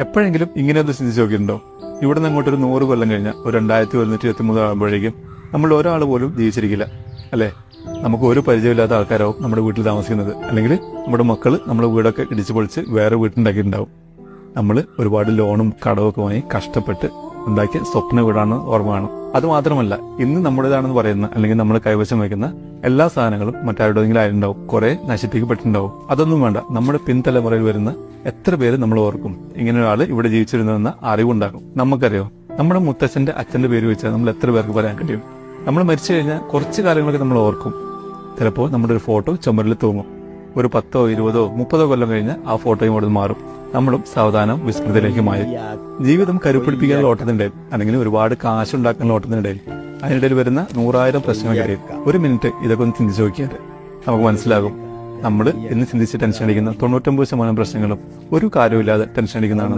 എപ്പോഴെങ്കിലും ഇങ്ങനെ ഒന്ന് ചിന്തിച്ച് നോക്കിയിട്ടുണ്ടോ? ഇവിടെ നിന്ന് അങ്ങോട്ടൊരു 100 കൊല്ലം കഴിഞ്ഞ ഒരു 2123 ആകുമ്പോഴേക്കും നമ്മൾ ഒരാൾ പോലും ജീവിച്ചിരിക്കില്ല, അല്ലേ? നമുക്ക് ഒരു പരിചയമില്ലാത്ത ആൾക്കാരാവും നമ്മുടെ വീട്ടിൽ താമസിക്കുന്നത്. അല്ലെങ്കിൽ നമ്മുടെ മക്കൾ നമ്മുടെ വീടൊക്കെ ഇടിച്ചു പൊളിച്ച് വേറെ വീട്ടുണ്ടാക്കിയിട്ടുണ്ടാവും. നമ്മൾ ഒരുപാട് ലോണും കടമൊക്കെ വാങ്ങി കഷ്ടപ്പെട്ട് ഉണ്ടാക്കിയ സ്വപ്ന വീടാണ് ഓർമ്മ കാണും. അത് മാത്രമല്ല, ഇന്ന് നമ്മുടേതാണെന്ന് പറയുന്ന അല്ലെങ്കിൽ നമ്മൾ കൈവശം വയ്ക്കുന്ന എല്ലാ സാധനങ്ങളും മറ്റാരുടെയെങ്കിലും ആയിട്ടുണ്ടാവും, കുറെ നശിപ്പിക്കപ്പെട്ടിട്ടുണ്ടാവും. അതൊന്നും വേണ്ട, നമ്മുടെ പിൻതലമുറയിൽ വരുന്ന എത്ര പേര് നമ്മൾ ഓർക്കും ഇങ്ങനെ ഒരാൾ ഇവിടെ ജീവിച്ചിരുന്നതെന്ന അറിവുണ്ടാകും. നമുക്കറിയോ, നമ്മുടെ മുത്തച്ഛന്റെ അച്ഛന്റെ പേര് വെച്ചാൽ നമ്മൾ എത്ര പേർക്ക് പറയാൻ കഴിയും? നമ്മൾ മരിച്ചു കഴിഞ്ഞാൽ കുറച്ച് കാര്യങ്ങളൊക്കെ നമ്മൾ ഓർക്കും. ചിലപ്പോൾ നമ്മുടെ ഒരു ഫോട്ടോ ചുമരിൽ തൂങ്ങും. ഒരു 10, 20, 30 കൊല്ലം കഴിഞ്ഞ് ആ ഫോട്ടോയും അവിടെ മാറും. നമ്മളും സാവധാനം വിസ്മൃതിയിലേക്ക് മാറി. ജീവിതം കരുപ്പിടിപ്പിക്കാനുള്ള ഓട്ടത്തിനിടയിൽ അല്ലെങ്കിൽ ഒരുപാട് കാശുണ്ടാക്കാനുള്ള ഓട്ടത്തിനിടയിൽ അതിനിടയിൽ വരുന്ന 100,000 പ്രശ്നങ്ങൾക്കിടയിൽ ഒരു മിനിറ്റ് ഇതൊക്കെ ഒന്ന് ചിന്തിച്ചു നോക്കിയാൽ നമുക്ക് മനസ്സിലാകും, നമ്മൾ ഇന്ന് ചിന്തിച്ച് ടെൻഷൻ അടിക്കുന്ന 99% പ്രശ്നങ്ങളും ഒരു കാര്യമില്ലാതെ ടെൻഷൻ അടിക്കുന്നതാണ്.